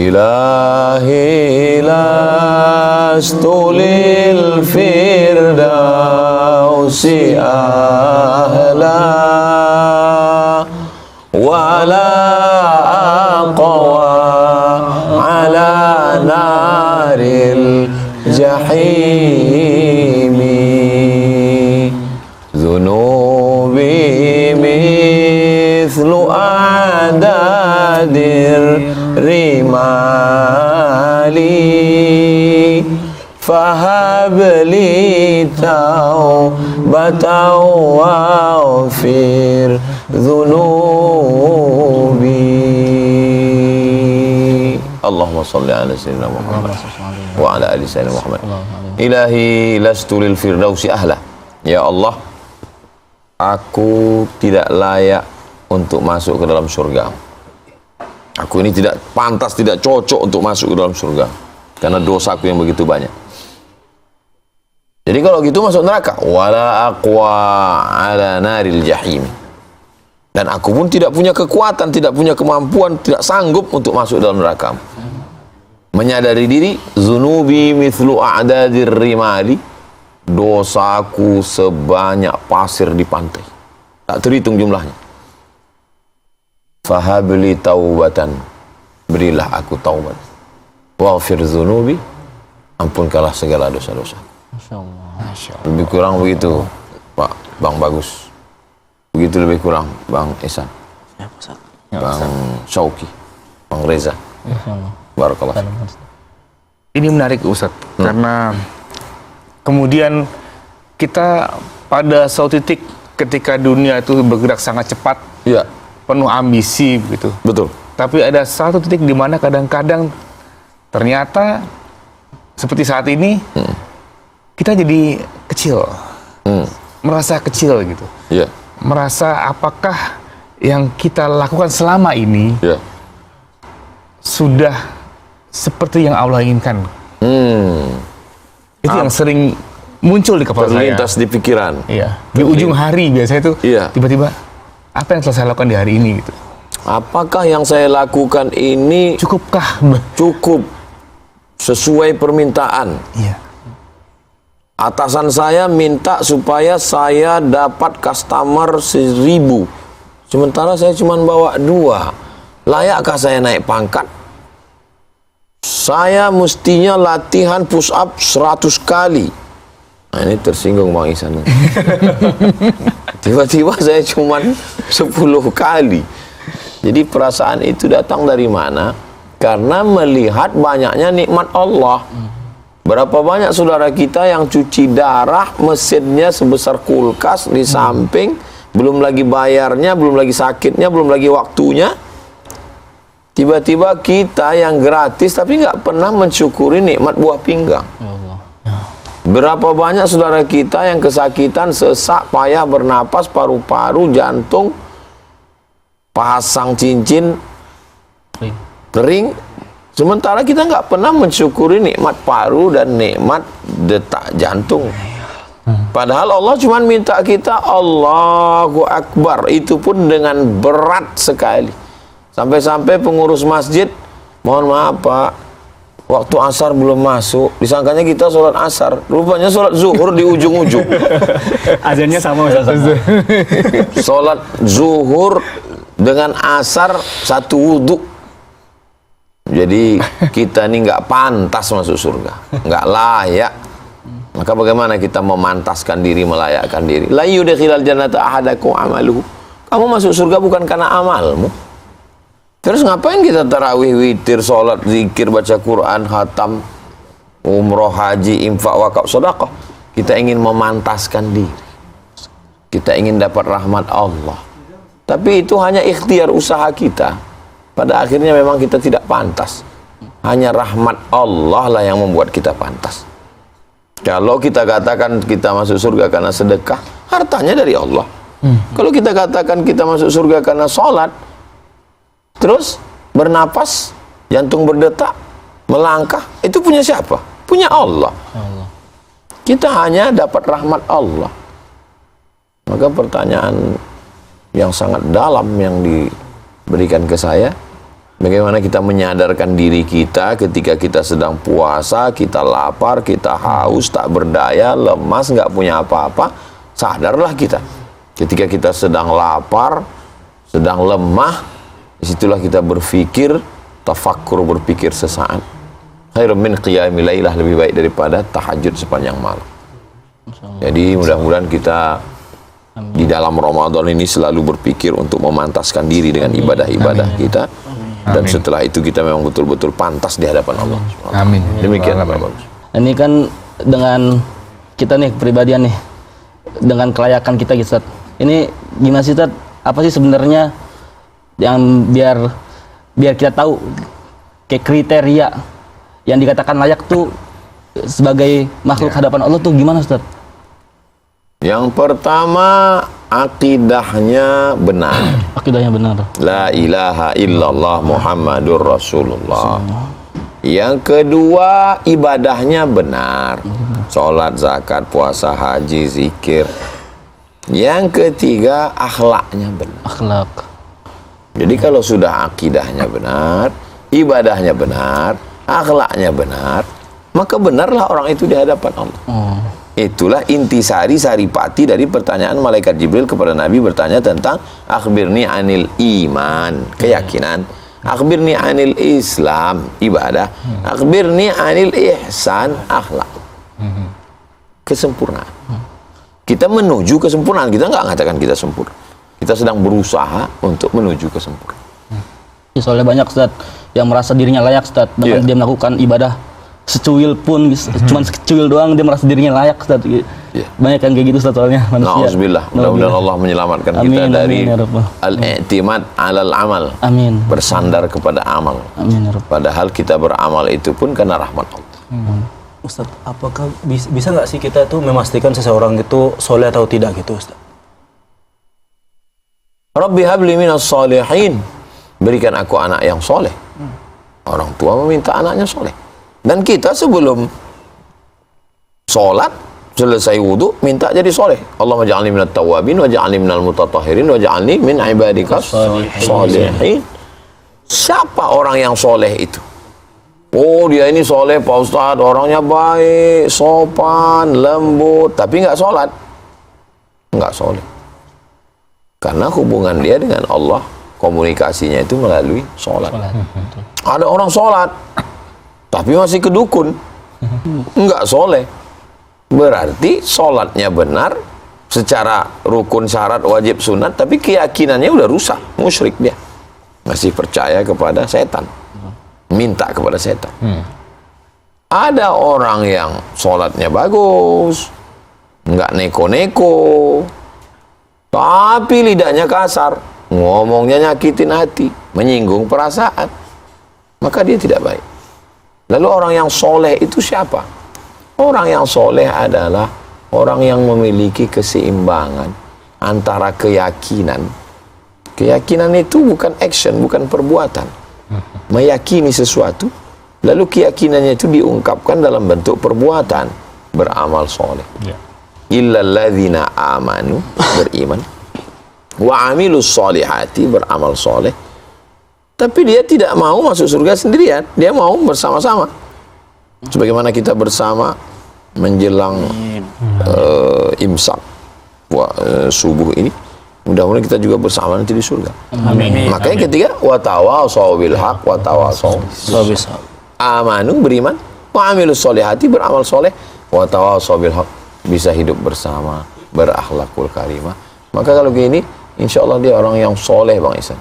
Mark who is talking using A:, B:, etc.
A: Ilahi lastu lil firdausi ahla wala aqwa ala naril jahimi dhunubi mithlu adadir rimali fahabli taubatan waghfir dhunubi. Allahumma salli ala sayyidina Muhammad wa ala ali sayyidina Muhammad. Ilahi lastu lil firdausi ahla. Ya Allah, aku tidak layak untuk masuk ke dalam surga. Aku ini tidak pantas, tidak cocok untuk masuk ke dalam surga karena dosaku yang begitu banyak. Jadi kalau gitu masuk neraka. Wala aqwa ala naril jahim. Dan aku pun tidak punya kekuatan, tidak punya kemampuan, tidak sanggup untuk masuk dalam neraka. Menyadari diri, zunubi mithlu a'dadir rimali, dosaku sebanyak pasir di pantai, tak terhitung jumlahnya. Fahabli taubatan, berilah aku taubat. Waghfir dzunubi, ampunkanlah segala dosa-dosa. Masyaallah. Lebih kurang begitu, Pak Bang Bagus. Begitu lebih kurang, Bang Ihsan. Ya, Ustaz. Bang Syauki, Bang Reza. Barakallah.
B: Ini menarik Ustaz, karena kemudian kita pada suatu titik ketika dunia itu bergerak sangat cepat.
A: Iya.
B: Penuh ambisi begitu.
A: Betul.
B: Tapi ada satu titik di mana kadang-kadang ternyata seperti saat ini kita jadi kecil, merasa kecil gitu.
A: Yeah.
B: Merasa apakah yang kita lakukan selama ini sudah seperti yang Allah inginkan. Itu yang sering muncul di kepala saya.
A: Terlintas di pikiran.
B: Iya. Di ujung hari biasanya itu tiba-tiba apa yang telah saya lakukan di hari ini gitu.
A: Apakah yang saya lakukan ini
B: cukupkah?
A: Cukup sesuai permintaan.
B: Iya.
A: Atasan saya minta supaya saya dapat customer 1000, sementara saya cuma bawa 2. Layakkah saya naik pangkat? Saya mestinya latihan push up 100 kali. Nah, ini tersinggung Bang Ihsan. Tiba-tiba saya cuma 10 kali. Jadi perasaan itu datang dari mana? Karena melihat banyaknya nikmat Allah. Berapa banyak saudara kita yang cuci darah, mesinnya sebesar kulkas di samping, belum lagi bayarnya, belum lagi sakitnya, belum lagi waktunya. Tiba-tiba kita yang gratis tapi nggak pernah mensyukuri nikmat buah pinggang. Berapa banyak saudara kita yang kesakitan, sesak, payah bernapas, paru-paru, jantung, pasang cincin, kering. Sementara kita nggak pernah mensyukuri nikmat paru dan nikmat detak jantung. Padahal Allah cuma minta kita Allahu Akbar, itu pun dengan berat sekali. Sampai-sampai pengurus masjid, mohon maaf Pak, waktu asar belum masuk, disangkanya kita sholat asar, rupanya sholat zuhur di ujung-ujung.
C: Azannya sama Ustaz.
A: Sholat zuhur dengan asar satu wudhu. Jadi kita ini nggak pantas masuk surga, nggak layak. Maka bagaimana kita memantaskan diri, melayakkan diri? La yudkhilal jannata ahadakum amaluhu. Kamu masuk surga bukan karena amalmu. Terus ngapain kita tarawih, witir, sholat, zikir, baca Quran, khatam, umroh, haji, infak, wakaf, sedekah? Kita ingin memantaskan diri. Kita ingin dapat rahmat Allah. Tapi itu hanya ikhtiar usaha kita. Pada akhirnya memang kita tidak pantas. Hanya rahmat Allah lah yang membuat kita pantas. Kalau kita katakan kita masuk surga karena sedekah, hartanya dari Allah. Kalau kita katakan kita masuk surga karena sholat, terus bernapas, jantung berdetak, melangkah, itu punya siapa? Punya Allah. Kita hanya dapat rahmat Allah. Maka pertanyaan yang sangat dalam yang diberikan ke saya, Bagaimana kita menyadarkan diri kita ketika kita sedang puasa, kita lapar, kita haus, tak berdaya, lemas, nggak punya apa-apa. Sadarlah kita. Ketika kita sedang lapar, sedang lemah, disitulah kita berpikir, tafakkur, berpikir sesaat. Khairun min qiyamil lailah, lebih baik daripada tahajud sepanjang malam. Jadi mudah-mudahan kita di dalam Ramadan ini selalu berpikir untuk memantaskan diri dengan ibadah-ibadah kita. Dan setelah itu kita memang betul-betul pantas di hadapan Allah.
B: Amin.
A: Demikian Pak Bagus.
D: Ini kan dengan kita nih kepribadian nih, dengan kelayakan kita gitu, Ustaz. Ini gimana sih, Ustaz? Apa sih sebenarnya yang biar kita tahu kayak kriteria yang dikatakan layak tuh sebagai makhluk hadapan Allah tuh gimana, Ustaz?
A: Yang pertama, akidahnya benar.
D: Akidahnya benar.
A: La ilaha illallah Muhammadur Rasulullah. Yang kedua, ibadahnya benar. Sholat, zakat, puasa, haji, zikir. Yang ketiga, akhlaknya benar.
D: Akhlak.
A: Jadi kalau sudah akidahnya benar, ibadahnya benar, akhlaknya benar, maka benarlah orang itu di hadapan Allah. Itulah intisari saripati dari pertanyaan malaikat Jibril kepada Nabi, bertanya tentang akhbirni anil iman, keyakinan, akhbirni anil Islam, ibadah, akhbirni anil ihsan, akhlak. Kesempurnaan. Kita menuju kesempurnaan, kita nggak mengatakan kita sempurna. Kita sedang berusaha untuk menuju kesempurnaan.
D: Soalnya banyak, Ustaz, yang merasa dirinya layak, Ustaz, dengan dia melakukan ibadah secuil pun, cuman secuil doang dia merasa dirinya layak, Ustaz. Banyak yang kayak gitu, Ustaz, soalnya manusia.
A: Nauzubillah. Mudah-mudahan Allah menyelamatkan kita dari al-i'timad 'alal amal.
D: Amin.
A: Bersandar kepada amal.
D: Amin ya Rabb.
A: Padahal kita beramal itu pun karena rahmat Allah.
C: Ustaz, apakah bisa nggak sih kita tuh memastikan seseorang itu soleh atau tidak gitu, Ustaz?
A: Rabbi habli minas shalihin. Berikan aku anak yang soleh. Orang tua meminta anaknya soleh. Dan kita sebelum sholat, selesai wudu, minta jadi soleh. Allahumma ja'alni minat tawabin, wa ja'alni minal mutatahhirin, wa ja'alni min ibadikas sholihin. Siapa orang yang soleh itu? Oh, dia ini soleh, Pak Ustadz, orangnya baik, sopan, lembut, tapi nggak sholat. Nggak soleh. Karena hubungan dia dengan Allah, komunikasinya itu melalui sholat. Ada orang sholat, tapi masih kedukun, nggak soleh. Berarti sholatnya benar, secara rukun, syarat, wajib, sunat, tapi keyakinannya udah rusak, musyrik dia. Masih percaya kepada setan, minta kepada setan. Ada orang yang sholatnya bagus, nggak neko-neko, tapi lidahnya kasar, ngomongnya nyakitin hati, menyinggung perasaan, maka dia tidak baik. Lalu orang yang soleh itu siapa? Orang yang soleh adalah orang yang memiliki keseimbangan antara keyakinan. Keyakinan itu bukan action, bukan perbuatan. Meyakini sesuatu, lalu keyakinannya itu diungkapkan dalam bentuk perbuatan, beramal soleh. Illalladzina amanu, beriman, wa amilus solihati, beramal soleh. Tapi dia tidak mau masuk surga sendirian, dia mau bersama-sama. Sebagaimana kita bersama menjelang imsak subuh ini, mudah-mudahan kita juga bersama nanti di surga.
C: Amin.
A: Makanya ketiga, wa tawasau bil haq wa tawasau amanu, beriman, wa amilus solihati, beramal soleh, wa tawasau bil haq, bisa hidup bersama, berakhlakul karimah. Maka kalau gini, insya Allah dia orang yang soleh, Bang Ihsan.